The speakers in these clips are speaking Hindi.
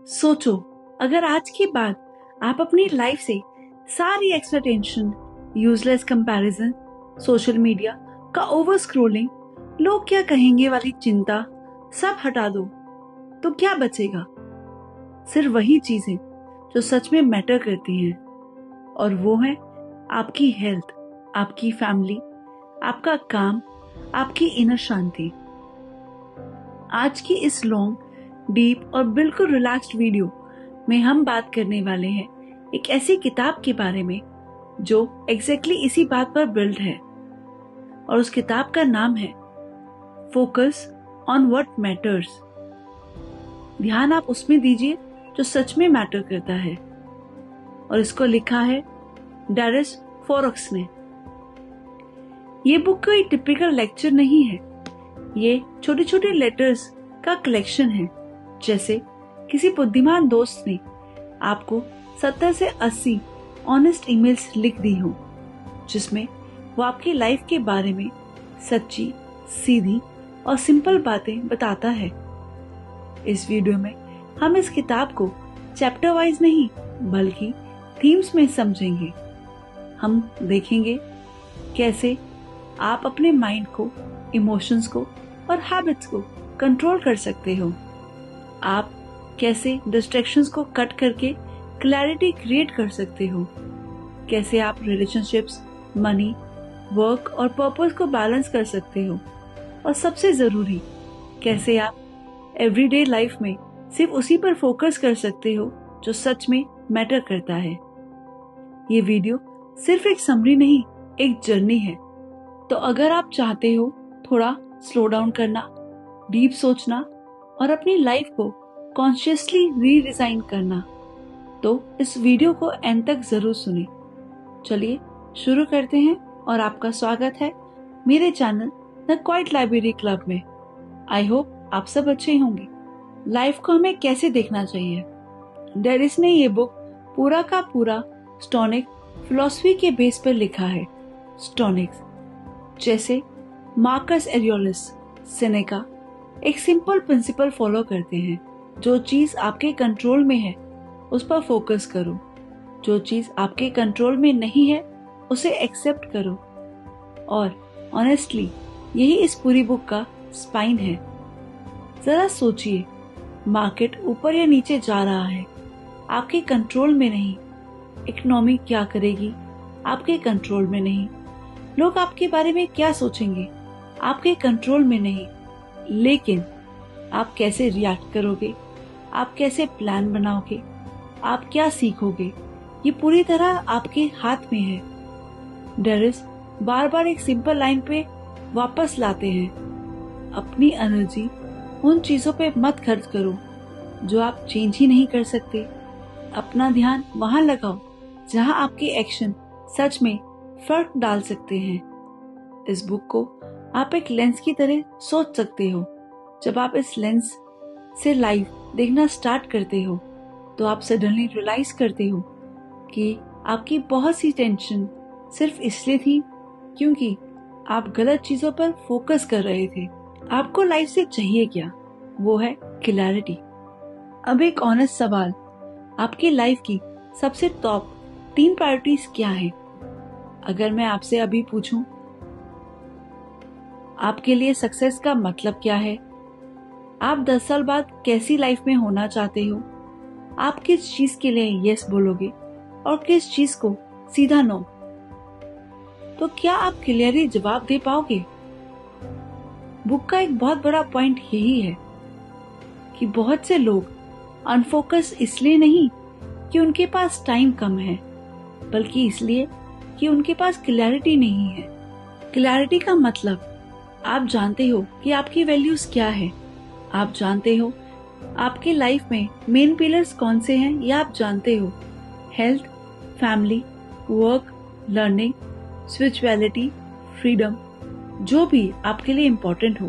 सोचो, अगर आज के बाद आप अपनी लाइफ से सारी extra tension, useless comparison, social media का ओवर स्क्रोलिंग, लोग क्या कहेंगे वाली चिंता सब हटा दो, तो क्या बचेगा? सिर्फ वही चीजें जो सच में मैटर करती हैं, और वो है आपकी हेल्थ, आपकी फैमिली, आपका काम, आपकी इनर शांति। आज की इस लॉन्ग, डीप और बिल्कुल रिलैक्स्ड वीडियो में हम बात करने वाले हैं एक ऐसी किताब के बारे में जो एग्जैक्टली इसी बात पर बिल्ड है, और उस किताब का नाम है फोकस ऑन व्हाट मैटर्स। ध्यान आप उसमें दीजिए जो सच में मैटर करता है, और इसको लिखा है डैरिस फोरक्स ने। ये बुक कोई टिपिकल लेक्चर नहीं है, ये छोटे छोटे लेटर्स का कलेक्शन है, जैसे किसी बुद्धिमान दोस्त ने आपको 70 से 80 ऑनेस्ट ईमेल्स लिख दी हो, जिसमें वो आपकी लाइफ के बारे में सच्ची, सीधी और सिंपल बातें बताता है। इस वीडियो में हम इस किताब को चैप्टर वाइज नहीं बल्कि थीम्स में समझेंगे। हम देखेंगे कैसे आप अपने माइंड को, इमोशंस को और हैबिट्स को कंट्रोल कर सकते हो। आप कैसे डिस्ट्रैक्शंस को कट करके क्लैरिटी क्रिएट कर सकते हो। कैसे आप रिलेशनशिप्स, मनी, वर्क और पर्पस को बैलेंस कर सकते हो। और सबसे जरूरी, कैसे आप एवरीडे लाइफ में सिर्फ उसी पर फोकस कर सकते हो जो सच में मैटर करता है। ये वीडियो सिर्फ एक समरी नहीं, एक जर्नी है। तो अगर आप चाहते हो थोड़ा स्लो डाउन करना, डीप सोचना और अपनी लाइफ को कॉन्शियसली रीडिजाइन करना, तो इस वीडियो को एंड तक जरूर सुने। चलिए शुरू करते हैं, और आपका स्वागत है मेरे channel the quiet library club में। आई होप आप सब अच्छे होंगे। लाइफ को हमें कैसे देखना चाहिए? डैरिस ने ये बुक पूरा का पूरा स्टोनिक फिलॉसफी के बेस पर लिखा है। स्टोनिक्स जैसे मार्कस एरियोलिस, सेनेका एक सिंपल प्रिंसिपल फॉलो करते हैं। जो चीज आपके कंट्रोल में है उस पर फोकस करो, जो चीज आपके कंट्रोल में नहीं है उसे एक्सेप्ट करो। और ऑनेस्टली यही इस पूरी बुक का स्पाइन है। जरा सोचिए, मार्केट ऊपर या नीचे जा रहा है, आपके कंट्रोल में नहीं। इकोनॉमी क्या करेगी, आपके कंट्रोल में नहीं। लोग आपके बारे में क्या सोचेंगे, आपके कंट्रोल में नहीं। लेकिन आप कैसे रिएक्ट करोगे, आप कैसे प्लान बनाओगे, आप क्या सीखोगे, ये पूरी तरह आपके हाथ में है। डैरिस बार बार एक सिंपल लाइन पे वापस लाते हैं, अपनी एनर्जी उन चीजों पे मत खर्च करो जो आप चेंज ही नहीं कर सकते। अपना ध्यान वहां लगाओ जहां आपके एक्शन सच में फर्क डाल सकते हैं। इस बुक को आप एक लेंस की तरह सोच सकते हो। जब आप इस लेंस से लाइफ देखना स्टार्ट करते हो, तो आप सडनली रियलाइज करते हो कि आपकी बहुत सी टेंशन सिर्फ इसलिए थी क्योंकि आप गलत चीजों पर फोकस कर रहे थे। आपको लाइफ से चाहिए क्या? वो है क्लैरिटी। अब एक ऑनेस्ट सवाल, आपकी लाइफ की सबसे टॉप 3 प्रायोरिटीज क्या है? अगर मैं आपसे अभी पूछूं, आपके लिए सक्सेस का मतलब क्या है? आप 10 साल बाद कैसी लाइफ में होना चाहते हो? आप किस चीज के लिए यस बोलोगे और किस चीज को सीधा नो? तो क्या आप क्लियरली जवाब दे पाओगे? बुक का एक बहुत बड़ा पॉइंट यही है कि बहुत से लोग अनफोकस इसलिए नहीं कि उनके पास टाइम कम है, बल्कि इसलिए कि उनके पास क्लैरिटी नहीं है। क्लैरिटी का मतलब, आप जानते हो कि आपकी वैल्यूज क्या है, आप जानते हो आपके लाइफ में मेन पिलर्स कौन से हैं, या आप जानते हो health, family, work, learning, spirituality, freedom, जो भी आपके लिए इम्पोर्टेंट हो।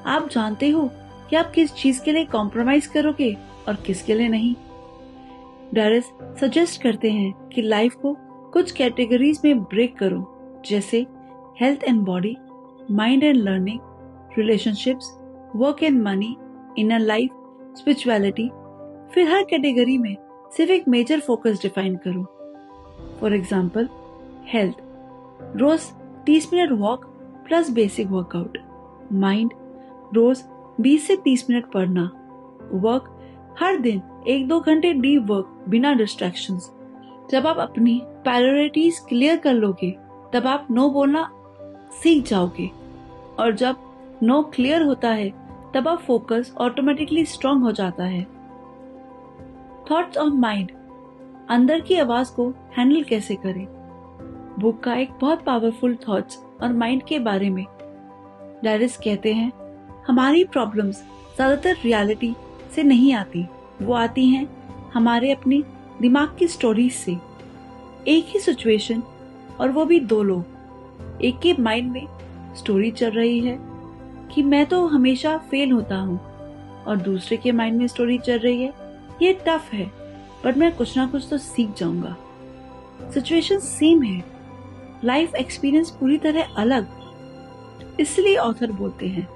आप जानते हो कि आप किस चीज के लिए कॉम्प्रोमाइज करोगे और किसके लिए नहीं। डैरिस सजेस्ट करते हैं कि लाइफ को कुछ कैटेगरीज में ब्रेक करो, जैसे health and body, mind and learning, relationships, work and money, inner life, spirituality, फिर हर कैटेगरी में सिर्फ एक मेजर फोकस डिफाइन करो। फॉर एग्जाम्पल, हेल्थ, रोज 30 minute walk plus basic workout. Mind, रोज 20 से 30 मिनट पढ़ना। वर्क, हर दिन 1-2 घंटे डीप वर्क बिना डिस्ट्रैक्शंस। जब आप अपनी प्रायोरिटीज क्लियर कर लोगे तब आप नो बोलना सीख जाओगे, और जब नो क्लियर होता है तब आप फोकस ऑटोमेटिकली स्ट्रांग हो जाता है। थॉट्स ऑफ माइंड, अंदर की आवाज को हैंडल कैसे करें। बुक का एक बहुत पावरफुल थॉट्स और माइंड के बारे में। डायरिस कहते हैं, हमारी प्रॉब्लम्स ज्यादातर रियलिटी से नहीं आती, वो आती हैं हमारे अपनी दिमाग की स्टोरीज से। एक ही सिचुएशन और वो भी 2 लोग, एक के माइंड में स्टोरी चल रही है कि मैं तो हमेशा फेल होता हूँ, और दूसरे के माइंड में स्टोरी चल रही है ये टफ है बट मैं कुछ ना कुछ तो सीख जाऊंगा। सिचुएशन सेम है, लाइफ एक्सपीरियंस पूरी तरह अलग। इसलिए ऑथर बोलते हैं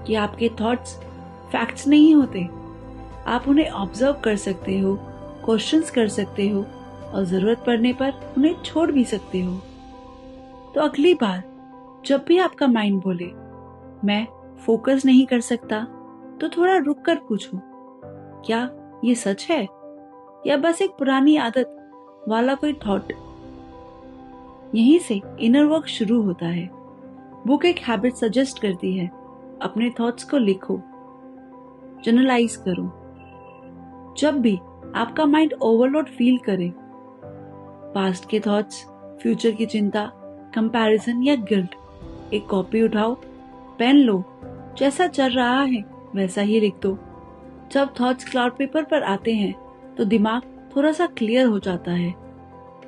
कि आपके थॉट्स फैक्ट्स नहीं होते, आप उन्हें ऑब्जर्व कर सकते हो, क्वेश्चंस कर सकते हो और जरूरत पड़ने पर उन्हें छोड़ भी सकते हो। तो अगली बार जब भी आपका माइंड बोले मैं फोकस नहीं कर सकता, तो थोड़ा रुक कर पूछो, क्या ये सच है या बस एक पुरानी आदत वाला कोई थॉट। यहीं से इनर वर्क शुरू होता है। बुक एक हैबिट सजेस्ट करती है, अपने थॉट्स को लिखो, जनरलाइज करो। जब भी आपका माइंड ओवरलोड फील करे, पास्ट के थॉट्स, फ्यूचर की चिंता, कंपैरिजन या गिल्ट, एक कॉपी उठाओ, पेन लो, जैसा चल रहा है वैसा ही लिख दो। जब थॉट्स क्लाउड पेपर पर आते हैं तो दिमाग थोड़ा सा क्लियर हो जाता है।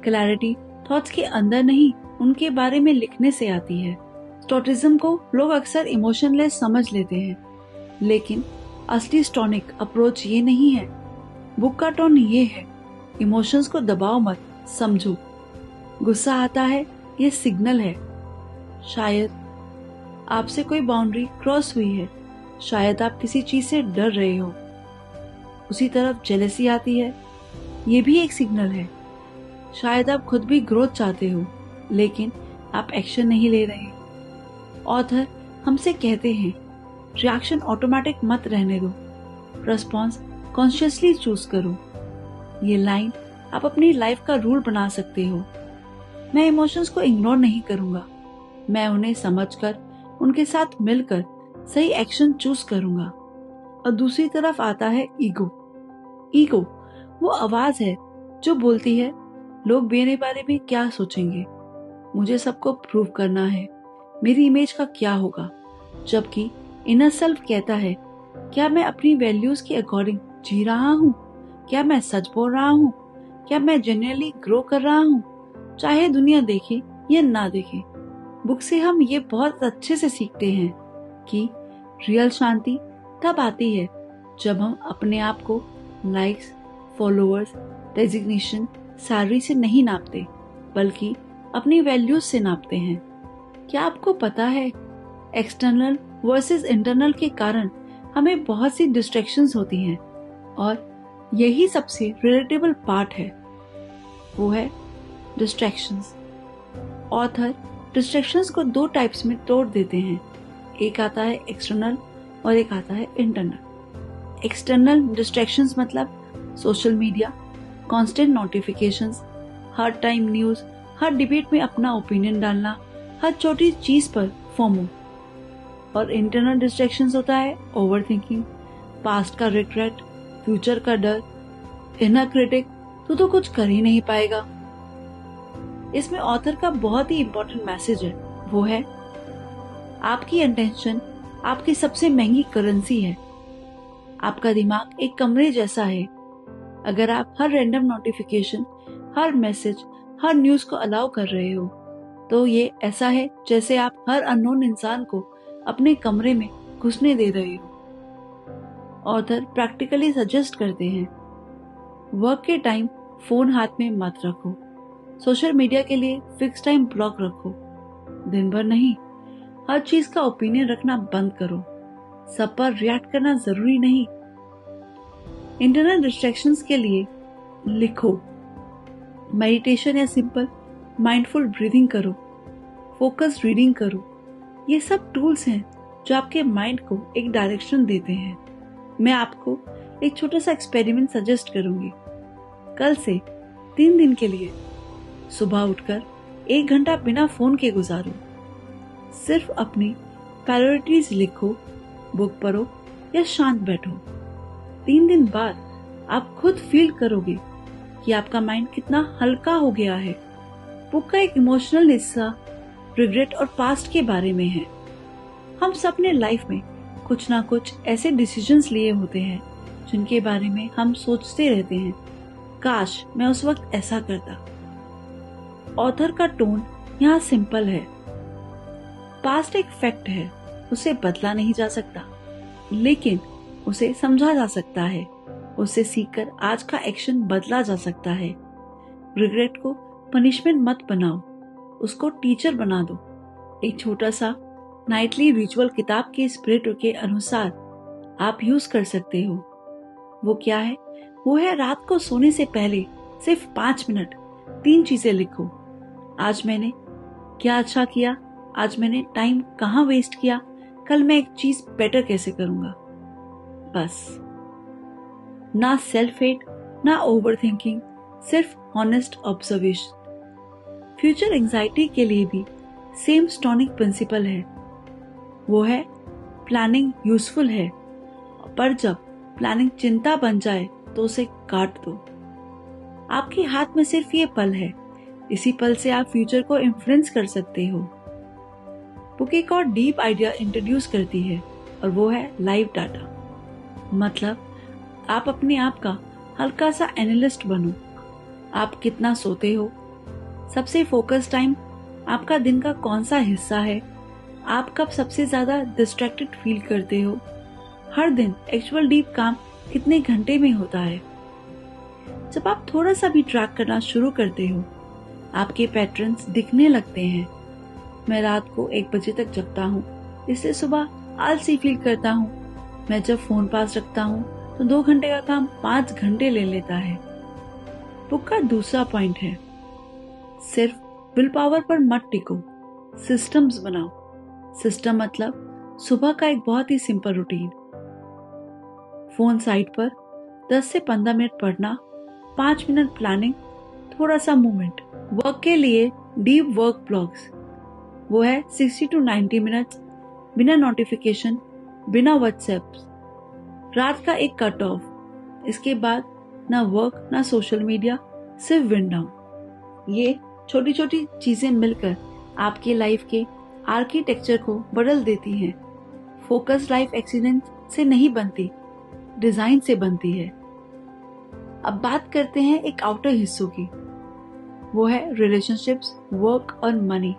क्लैरिटी थॉट्स के अंदर नहीं, उनके बारे में लिखने से आती है। स्टोटिज्म को लोग अक्सर इमोशनलेस समझ लेते हैं, लेकिन असली स्टोनिक अप्रोच ये नहीं है। बुक का टोन ये है, इमोशंस को दबाओ मत, समझो। गुस्सा आता है, ये सिग्नल है, शायद आपसे कोई बाउंड्री क्रॉस हुई है, शायद आप किसी चीज से डर रहे हो। उसी तरफ जेलसी आती है, ये भी एक सिग्नल है, शायद आप खुद भी ग्रोथ चाहते हो लेकिन आप एक्शन नहीं ले रहे। ऑथर हमसे कहते हैं, रिएक्शन ऑटोमेटिक मत रहने दो, रेस्पॉन्स कॉन्शियसली चूज करो। ये लाइन आप अपनी लाइफ का रूल बना सकते हो। मैं इमोशंस को इग्नोर नहीं करूंगा, मैं उन्हें समझकर उनके साथ मिलकर सही एक्शन चूज करूंगा। और दूसरी तरफ आता है ईगो। ईगो वो आवाज है जो बोलती है, लोग मेरे बारे में क्या सोचेंगे, मुझे सबको प्रूव करना है, मेरी इमेज का क्या होगा। जबकि इनर सेल्फ कहता है, क्या मैं अपनी वैल्यूज के अकॉर्डिंग जी रहा हूँ, क्या मैं सच बोल रहा हूँ, क्या मैं जेन्युइनली ग्रो कर रहा हूँ, चाहे दुनिया देखे या ना देखे। बुक से हम ये बहुत अच्छे से सीखते हैं कि रियल शांति तब आती है जब हम अपने आप को लाइक्स, फॉलोअर्स, डेजिग्नेशन, सैलरी से नहीं नापते, बल्कि अपनी वैल्यूज से नापते हैं। क्या आपको पता है, एक्सटर्नल वर्सेस इंटरनल के कारण हमें बहुत सी डिस्ट्रैक्शंस होती हैं, और यही सबसे रिलेटेबल पार्ट है, वो है डिस्ट्रैक्शंस। ऑथर डिस्ट्रैक्शंस को 2 टाइप्स में तोड़ देते हैं, एक आता है एक्सटर्नल और एक आता है इंटरनल। एक्सटर्नल डिस्ट्रैक्शंस मतलब सोशल मीडिया, कांस्टेंट नोटिफिकेशंस, हर टाइम न्यूज, हर डिबेट में अपना ओपिनियन डालना, हर छोटी चीज पर फोमो। और इंटरनल डिस्ट्रैक्शंस होता है ओवर थिंकिंग, पास्ट का रिग्रेट, फ्यूचर का डर, इनर क्रिटिक, तू तो कुछ कर ही नहीं पाएगा। इसमें ऑथर का बहुत ही इंपॉर्टेंट मैसेज है, वो है आपकी इंटेंशन आपकी सबसे महंगी करेंसी है। आपका दिमाग एक कमरे जैसा है, अगर आप हर रैंडम नोटिफिकेशन, हर मैसेज, हर न्यूज को अलाउ कर रहे हो, तो ये ऐसा है जैसे आप हर अननोन इंसान को अपने कमरे में घुसने दे रहे हो। ऑथर प्रैक्टिकली सजेस्ट करते हैं, वर्क के टाइम फोन हाथ में मत रखो, सोशल मीडिया के लिए फिक्स टाइम ब्लॉक रखो, दिन भर नहीं, हर चीज का ओपिनियन रखना बंद करो, सब पर रिएक्ट करना जरूरी नहीं। इंटरनल डिस्ट्रैक्शंस के लिए लिखो, मेडिटेशन या सिंपल माइंडफुल ब्रीदिंग करो, फोकस रीडिंग करो। ये सब टूल्स हैं जो आपके माइंड को एक डायरेक्शन देते हैं। मैं आपको एक छोटा सा एक्सपेरिमेंट सजेस्ट करूंगी। कल से 3 दिन के लिए सुबह उठकर 1 घंटा बिना फोन के गुजारो। सिर्फ अपनी प्रायोरिटीज लिखो, बुक पढ़ो या शांत बैठो। 3 दिन बाद आप खुद फील करोगे कि आपका माइंड कितना हल्का हो गया है। बुक का एक इमोशनल हिस्सा रिग्रेट और पास्ट के बारे में है। हम सब अपने लाइफ में कुछ ना कुछ ऐसे डिसीजंस लिए होते हैं जिनके बारे में हम सोचते रहते हैं, काश मैं उस वक्त ऐसा करता। ऑथर का टोन यहाँ सिंपल है। पास्ट एक फैक्ट है, उसे बदला नहीं जा सकता, लेकिन उसे समझा जा सकता है। उसे सीखकर आज का एक्शन बदला जा सकता है। रिग्रेट को पनिशमेंट मत बनाओ, उसको टीचर बना दो। एक छोटा सा नाइटली रिचुअल किताब के स्पिरिट के अनुसार आप यूज कर सकते हो। वो क्या है? वो है रात को सोने से पहले सिर्फ 5 मिनट 3 चीजें लिखो। आज मैंने क्या अच्छा किया, आज मैंने टाइम कहाँ वेस्ट किया, कल मैं एक चीज बेटर कैसे करूंगा। बस, ना सेल्फ हेट ना ओवर थिंकिंग, सिर्फ हॉनेस्ट ऑब्जर्वेशन। फ्यूचर एंजाइटी के लिए भी सेम स्टोनिक प्रिंसिपल है। वो है प्लानिंग यूजफुल है, पर जब प्लानिंग चिंता बन जाए तो उसे काट दो। आपके हाथ में सिर्फ ये पल है, इसी पल से आप फ्यूचर को इन्फ्लुएंस कर सकते हो। बुक एक और डीप आइडिया इंट्रोड्यूस करती है और वो है लाइव डाटा। मतलब आप अपने आप का हल्का सा एनालिस्ट बनो। आप कितना सोते हो, सबसे फोकस टाइम आपका दिन का कौन सा हिस्सा है, आप कब सबसे ज्यादा डिस्ट्रैक्टेड फील करते हो, हर दिन एक्चुअल डीप काम कितने घंटे में होता है। जब आप थोड़ा सा भी ट्रैक करना शुरू करते हो, आपके पैटर्न्स दिखने लगते हैं। मैं रात को 1 बजे तक जगता हूँ, इसलिए सुबह आलसी फील करता हूँ। मैं जब फोन पास रखता हूँ तो 2 घंटे का काम 5 घंटे ले लेता है। बुक का दूसरा पॉइंट है, सिर्फ विल पावर पर मत टिको, सिस्टम्स बनाओ। सिस्टम मतलब सुबह का एक बहुत ही सिंपल रूटीन। फोन साइड पर 10 से 15 मिनट पढ़ना, 5 मिनट प्लानिंग, थोड़ा सा मूवमेंट। वर्क के लिए डीप वर्क ब्लॉक्स, वो है 60 to 90 मिनट्स, बिना नोटिफिकेशन, बिना व्हाट्सएप। रात का एक कट ऑफ, इसके बाद ना वर्क ना सोशल मीडिया, सिर्फ विंड डाउन। ये छोटी छोटी चीजें मिलकर आपकी लाइफ के आर्किटेक्चर को बदल देती हैं। फोकस लाइफ एक्सीडेंट से नहीं बनती, डिजाइन से बनती है। अब बात करते हैं एक आउटर हिस्सों की, वो है रिलेशनशिप्स, वर्क और मनी।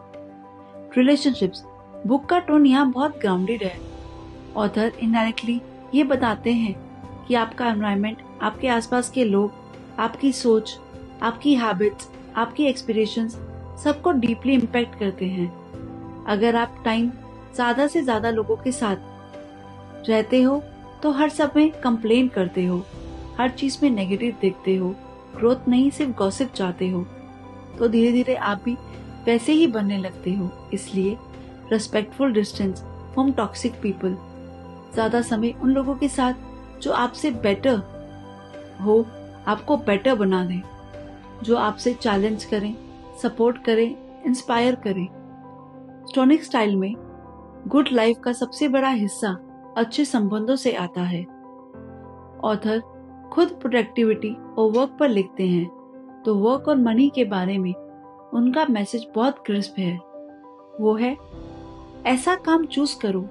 रिलेशनशिप्स, बुक का टोन यहाँ बहुत ग्राउंडेड है। ऑथर इनडायरेक्टली ये बताते हैं कि आपका एनवायरनमेंट, आपके आसपास के लोग, आपकी सोच, आपकी हैबिट्स, आपकी एक्सपीरियंस सबको डीपली इम्पैक्ट करते हैं। अगर आप टाइम ज्यादा से ज्यादा लोगों के साथ रहते हो तो हर सब में कंप्लेन करते हो, हर चीज में नेगेटिव देखते हो, ग्रोथ नहीं सिर्फ गॉसिप चाहते हो, तो धीरे धीरे आप भी वैसे ही बनने लगते हो। इसलिए respectful distance from toxic people. ज्यादा समय उन लोगों के साथ जो आपसे बेटर हो, आपको बेटर बना दें, जो आपसे चैलेंज करें, सपोर्ट करें, इंस्पायर करें। स्टोनिक स्टाइल में गुड लाइफ का सबसे बड़ा हिस्सा अच्छे संबंधों से आता है। ऑथर खुद प्रोडक्टिविटी और वर्क पर लिखते हैं, तो वर्क और मनी के बारे में उनका मैसेज बहुत क्रिस्प है। वो है, ऐसा काम चूज करो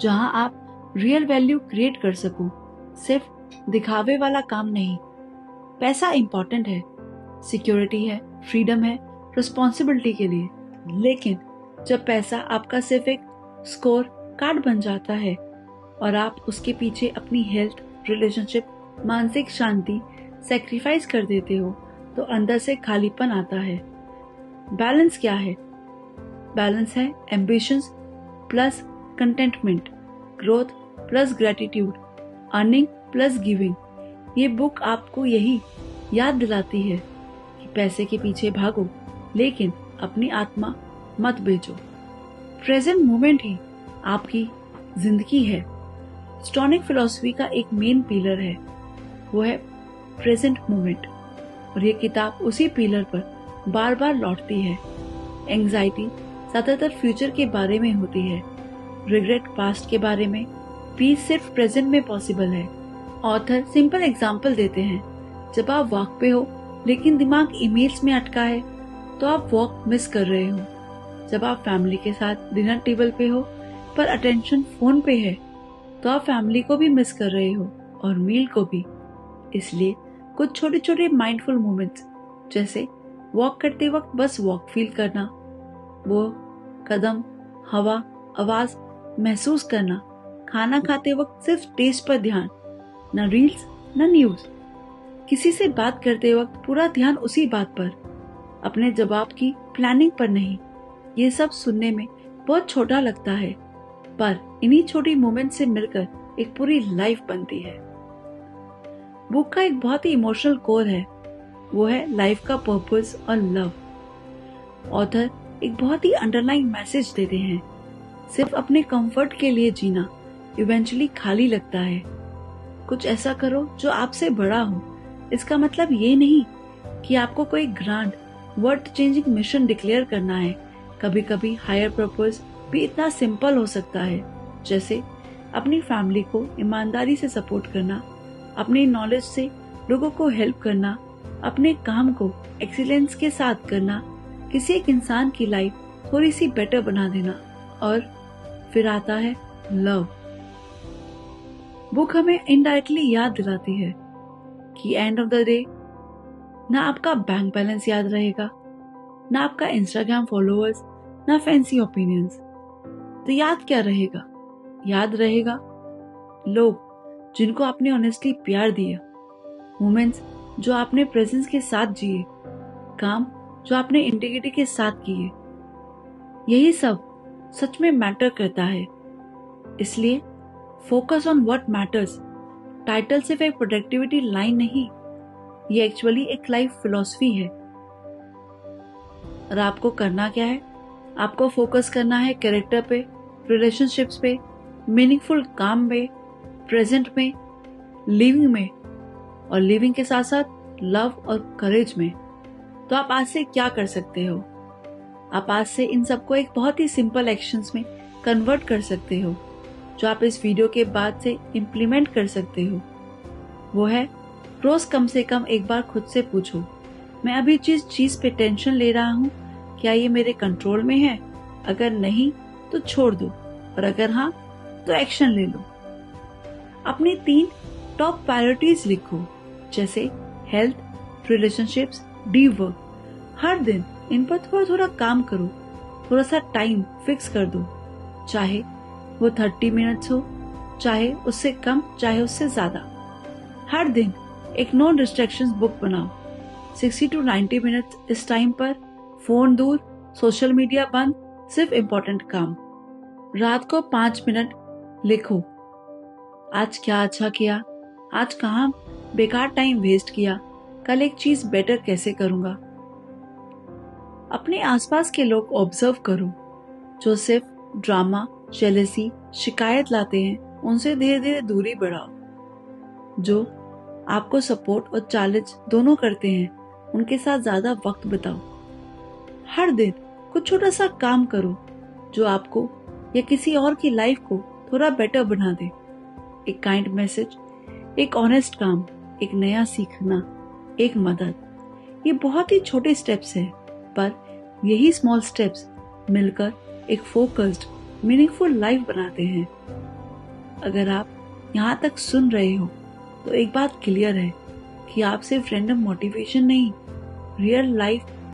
जहां आप रियल वैल्यू क्रिएट कर सको, सिर्फ दिखावे वाला काम नहीं। पैसा इंपॉर्टेंट है, सिक्योरिटी है, फ्रीडम है, रिस्पॉन्सिबिलिटी के लिए, लेकिन जब पैसा आपका सिर्फ एक स्कोर कार्ड बन जाता है और आप उसके पीछे अपनी हेल्थ, रिलेशनशिप, मानसिक शांति सैक्रिफाइस कर देते हो, तो अंदर से खालीपन आता है। बैलेंस क्या है? बैलेंस है ambitions plus contentment, growth plus gratitude, earning plus giving. ये बुक आपको यही याद दिलाती है कि पैसे के पीछे भागो लेकिन अपनी आत्मा मत बेचो। प्रेजेंट मोमेंट ही आपकी जिंदगी है। स्टोनिक फिलॉसफी का एक मेन पिलर है, वो है प्रेजेंट मोमेंट, और ये किताब उसी पिलर पर बार बार लौटती है। एंजाइटी ज्यादातर फ्यूचर के बारे में होती है, रिग्रेट पास्ट के बारे में, पीस सिर्फ प्रेजेंट में पॉसिबल है। ऑथर सिंपल एग्जाम्पल देते हैं, जब आप वॉक पे हो लेकिन दिमाग ईमेल्स में अटका है तो आप वॉक मिस कर रहे हो। जब आप फैमिली के साथ डिनर टेबल पे हो पर अटेंशन फोन पे है तो आप फैमिली को भी मिस कर रहे हो और मील को भी। इसलिए कुछ छोटे छोटे माइंडफुल मोमेंट्स, जैसे वॉक करते वक्त बस वॉक फील करना, वो कदम, हवा, आवाज महसूस करना, खाना खाते वक्त सिर्फ टेस्ट पर ध्यान, न रील्स न न्यूज, किसी से बात करते वक्त पूरा ध्यान उसी बात पर, अपने जवाब की प्लानिंग पर नहीं। ये सब सुनने में बहुत छोटा लगता है, पर इन्हीं छोटी मोमेंट से मिलकर एक पूरी लाइफ बनती है। बुक का एक बहुत ही इमोशनल कोर है, वो है लाइफ का पर्पस और लव। ऑथर एक बहुत ही अंडरलाइन मैसेज देते हैं, सिर्फ अपने कंफर्ट के लिए जीना इवेंचुअली खाली लगता है। कुछ ऐसा करो जो आपसे बड़ा हो। इसका मतलब ये नहीं कि आपको कोई grand world changing mission declare करना है। कभी कभी हायर पर्पस भी इतना सिंपल हो सकता है, जैसे अपनी फैमिली को ईमानदारी से सपोर्ट करना, अपनी नॉलेज से लोगों को हेल्प करना, अपने काम को एक्सीलेंस के साथ करना, किसी एक इंसान की लाइफ थोड़ी सी बेटर बना देना। और फिर आता है लव। बुक हमें इनडायरेक्टली याद दिलाती है कि एंड ऑफ द डे ना आपका बैंक बैलेंस याद रहेगा, ना आपका इंस्टाग्राम फॉलोअर्स, ना फैंसी ओपिनियंस। तो याद क्या रहेगा? याद रहेगा लोग जिनको आपने ऑनेस्टली प्यार दिया, मोमेंट्स जो आपने प्रेजेंस के साथ जिए, काम जो आपने इंटीग्रिटी के साथ किए। यही सब सच में मैटर करता है। इसलिए focus on what matters title सिर्फ एक प्रोडक्टिविटी लाइन नहीं, ये एक्चुअली एक लाइफ फिलॉसफी है। और आपको करना क्या है? आपको फोकस करना है कैरेक्टर पे, रिलेशनशिप्स पे, मीनिंगफुल काम में, प्रेजेंट में, लिविंग में, और लिविंग के साथ साथ लव और करेज में। तो आप आज से क्या कर सकते हो? आप आज से इन सबको एक बहुत ही सिंपल एक्शंस में कन्वर्ट कर सकते हो, जो आप इस वीडियो के बाद से इम्प्लीमेंट कर सकते हो। वो है, रोज कम से कम एक बार खुद से पूछो, मैं अभी जिस चीज पे टेंशन ले रहा हूँ, क्या ये मेरे कंट्रोल में है? अगर नहीं तो छोड़ दो, और अगर हाँ तो एक्शन ले लो। अपनी 3 टॉप प्रायोरिटीज लिखो, जैसे हेल्थ, रिलेशनशिप्स, डीप वर्क। हर दिन इन पर थोड़ा थोड़ा काम करो, थोड़ा सा टाइम फिक्स कर दो, चाहे वो 30 मिनट्स हो, चाहे उससे कम, चाहे उससे ज्यादा। हर दिन एक नो डिस्ट्रैक्शंस बुक बनाओ। 60 to 90 मिनट्स इस टाइम पर फोन दूर, सोशल मीडिया बंद, सिर्फ इम्पोर्टेंट काम। रात को 5 मिनट लिखो, आज क्या अच्छा किया, आज कहाँ बेकार टाइम वेस्ट किया, कल एक चीज बेटर कैसे करूंगा। अपने आसपास के लोग ऑब्जर्व करो, जो सिर्फ ड्रामा, जेलसी, शिकायत लाते हैं, उनसे धीरे धीरे दूरी बढ़ाओ। जो आपको सपोर्ट और चैलेंज दोनों करते हैं, उनके साथ ज्यादा वक्त बिताओ। हर दिन कुछ छोटा सा काम करो जो आपको या किसी और की लाइफ को थोड़ा बेटर बना दे। एक काइंड मैसेज, एक ऑनेस्ट काम, एक नया सीखना, एक मदद। ये बहुत ही छोटे स्टेप्स हैं, पर यही स्मॉल स्टेप्स मिलकर एक फोकस्ड, मीनिंगफुल लाइफ बनाते हैं। अगर आप यहाँ तक सुन रहे हो तो एक बात क्लियर है कि आप सिर्फ रैंडम मोटिवेशन नहीं, रियल लाइफ